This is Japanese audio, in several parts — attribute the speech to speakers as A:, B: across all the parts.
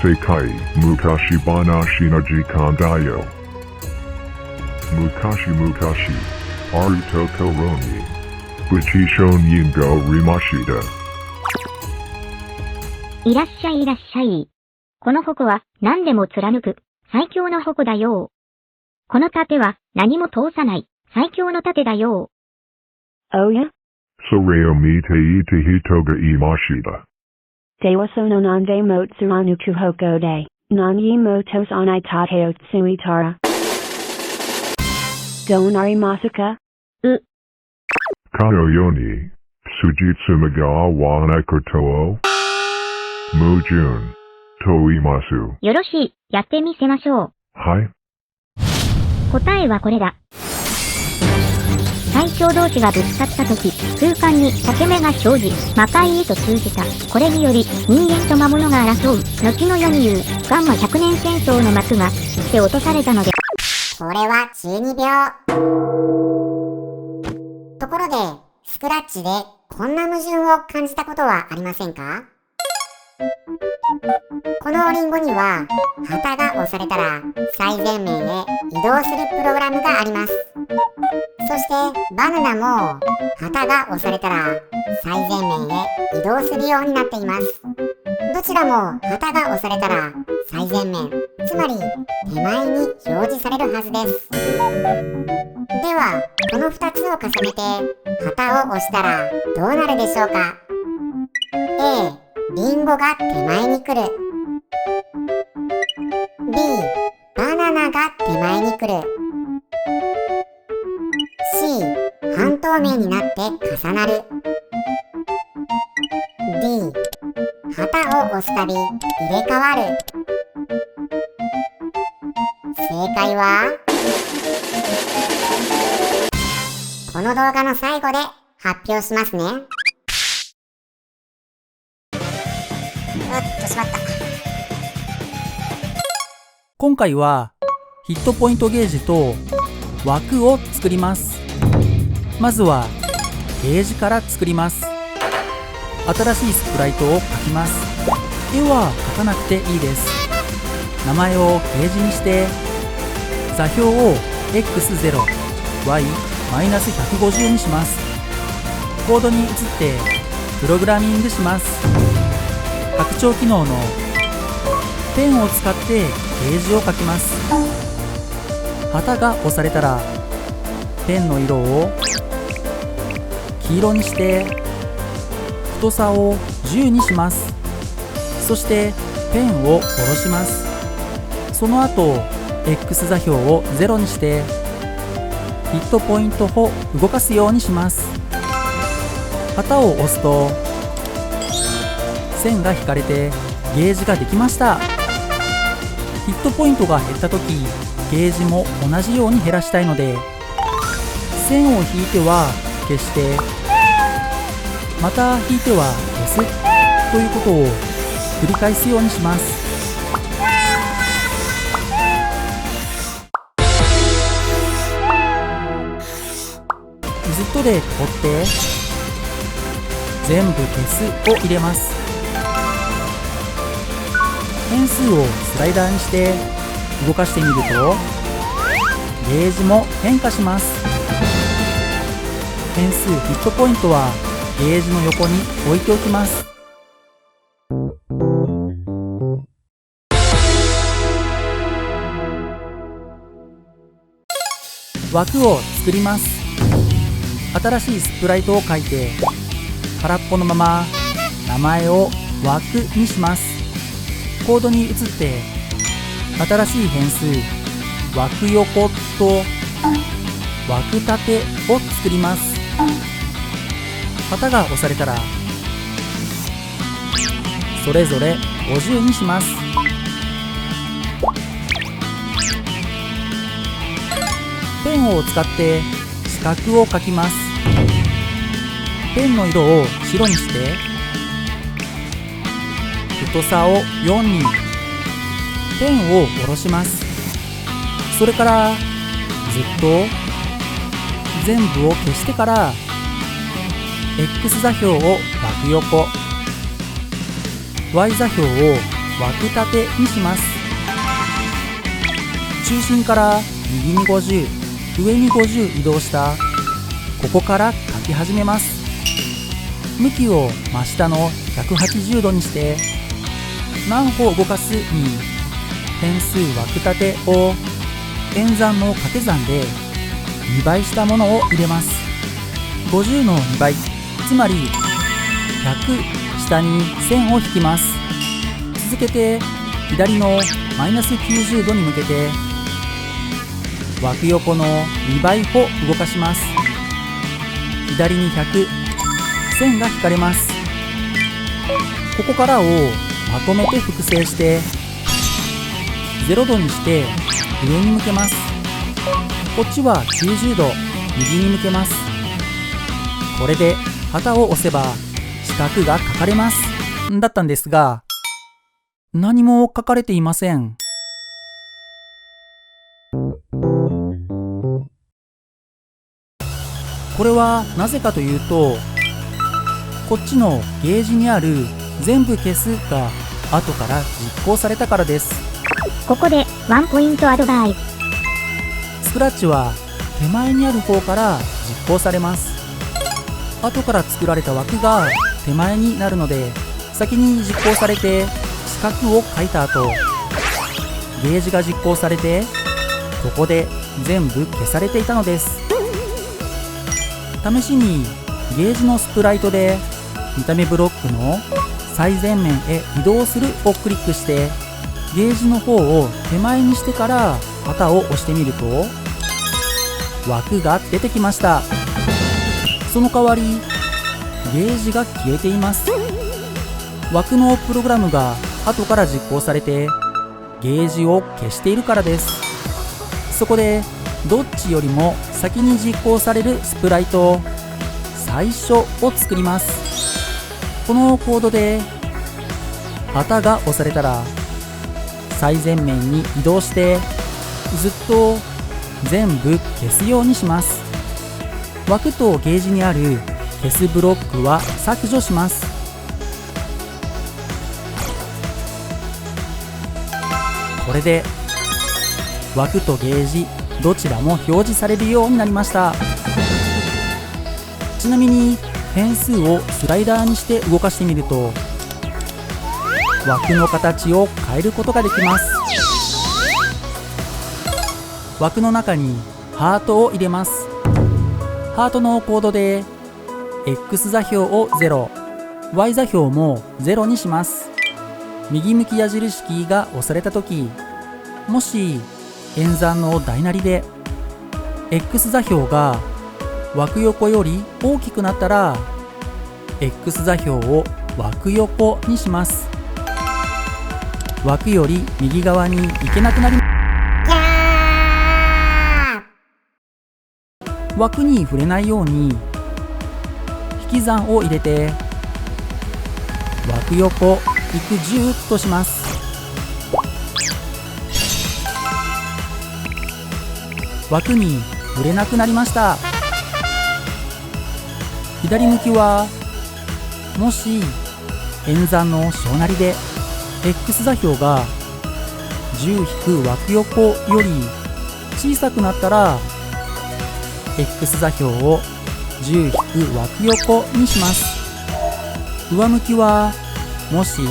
A: 世界昔話の時間だよ。昔々あるところにプチ少年がおりました。
B: いらっしゃいいらっしゃい。この矛は何でも貫く最強の矛だよ。この盾は何も通さない最強の盾だよ。
C: おや？
A: それを見ていた人がいました。
C: ではそのなんでも貫く矛で何も通さない盾をついたらどうなりますか？
A: かのように辻褄が合わないことを矛盾と言います。
B: よろしい、やってみせましょう。
A: はい。
B: 答えはこれだ。対象同士がぶつかったとき、空間に裂け目が生じ、魔界へと通じた。これにより、人間と魔物が争う、後の世に言う、ガンマ100年戦争の幕が、切って落とされたので。
D: これは中二病。ところで、スクラッチでこんな矛盾を感じたことはありませんか？このリンゴには、旗が押されたら最前面へ移動するプログラムがあります。そしてバナナも旗が押されたら最前面へ移動するようになっています。どちらも旗が押されたら最前面、つまり手前に表示されるはずです。では、この2つを重ねて旗を押したらどうなるでしょうか？ A、リンゴが手前に来る。B、バナナが手前に来る。C、半透明になって重なる。D、旗を押すたび入れ替わる。正解はこの動画の最後で発表しますね。しまった。
E: 今回はヒットポイントゲージと枠を作ります。まずはゲージから作ります。新しいスプライトを描きます。絵は描かなくていいです。名前をゲージにして座標を x0、y-150 にします。コードに移ってプログラミングします。拡張機能のペンを使ってゲージを描きます。旗が押されたらペンの色を黄色にして太さを10にします。そしてペンを下ろします。その後 X 座標を0にしてヒットポイントを動かすようにします。旗を押すと線が引かれてゲージができました。ヒットポイントが減った時ゲージも同じように減らしたいので線を引いては消してまた引いては消すということを繰り返すようにします。Z で囲って全部消すを入れます。変数をスライダーにして動かしてみるとゲージも変化します。変数ヒットポイントはゲージの横に置いておきます。枠を作ります。新しいスプライトを書いて空っぽのまま名前を枠にします。コードに移って新しい変数枠横と枠縦を作ります。旗が押されたらそれぞれ50にします。ペンを使って四角を描きます。ペンの色を白にして太さを4にペンを下ろします。それからずっと全部を消してから X 座標を枠横 Y 座標を枠立てにします。中心から右に50、上に50移動したここから書き始めます。向きを真下の180度にして何歩動かすに変数枠立てを演算の掛け算で2倍したものを入れます。50の2倍、つまり100下に線を引きます。続けて左のマイナス90度に向けて枠横の2倍を動かします。左に100、線が引かれます。ここからをまとめて複製して0度にして上に向けます。こっちは90度右に向けます。これで旗を押せば四角が書かれます。だったんですが、何も書かれていません。これはなぜかというと、こっちのゲージにある全部消すが後から実行されたからです。
B: ここでワンポイントアドバイス。
E: スクラッチは手前にある方から実行されます。後から作られた枠が手前になるので、先に実行されて四角を書いた後、ゲージが実行されてここで全部消されていたのです。試しにゲージのスプライトで見た目ブロックの最前面へ移動するをクリックしてゲージの方を手前にしてから旗を押してみると枠が出てきました。その代わりゲージが消えています。枠のプログラムが後から実行されてゲージを消しているからです。そこでどっちよりも先に実行されるスプライト最初を作ります。このコードで旗が押されたら最前面に移動してずっと全部消すようにします。枠とゲージにある消すブロックは削除します。これで枠とゲージどちらも表示されるようになりました。ちなみに変数をスライダーにして動かしてみると枠の形を変えることができます。枠の中にハートを入れます。ハートのコードで X 座標を0、Y 座標も0にします。右向き矢印キーが押されたとき、もし演算の大なりで X 座標が枠横より大きくなったら X 座標を枠横にします。枠より右側に行けなくなります。枠に触れないように引き算を入れて枠横育10とします。枠に触れなくなりました。左向きはもし演算の小なりで X 座標が10-枠横より小さくなったら X 座標を10-枠横にします。上向きはもし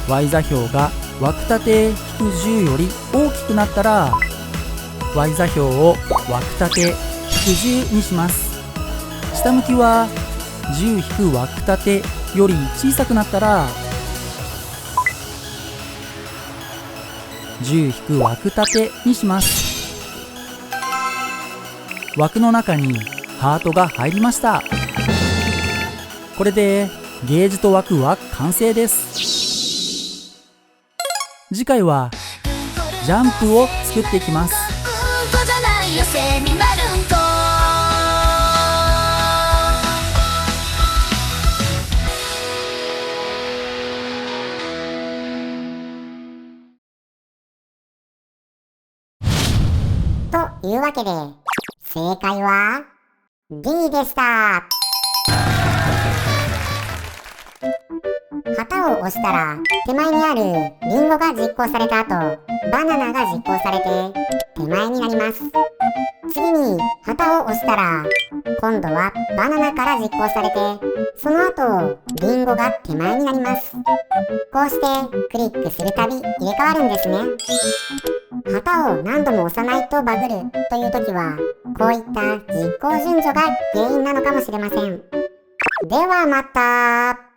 E: Y 座標が枠立て-10より大きくなったら Y 座標を枠立て-10にします。下向きは10-枠立てより小さくなったら10-枠立てにします。枠の中にハートが入りました。これでゲージと枠は完成です。次回はジャンプを作っていきます。
D: というわけで正解は D でした。旗を押したら手前にあるリンゴが実行された後、バナナが実行されて手前になります。次に旗を押したら今度はバナナから実行されて、その後リンゴが手前になります。こうしてクリックするたび入れ替わるんですね。旗を何度も押さないとバグるという時は、こういった実行順序が原因なのかもしれません。ではまた。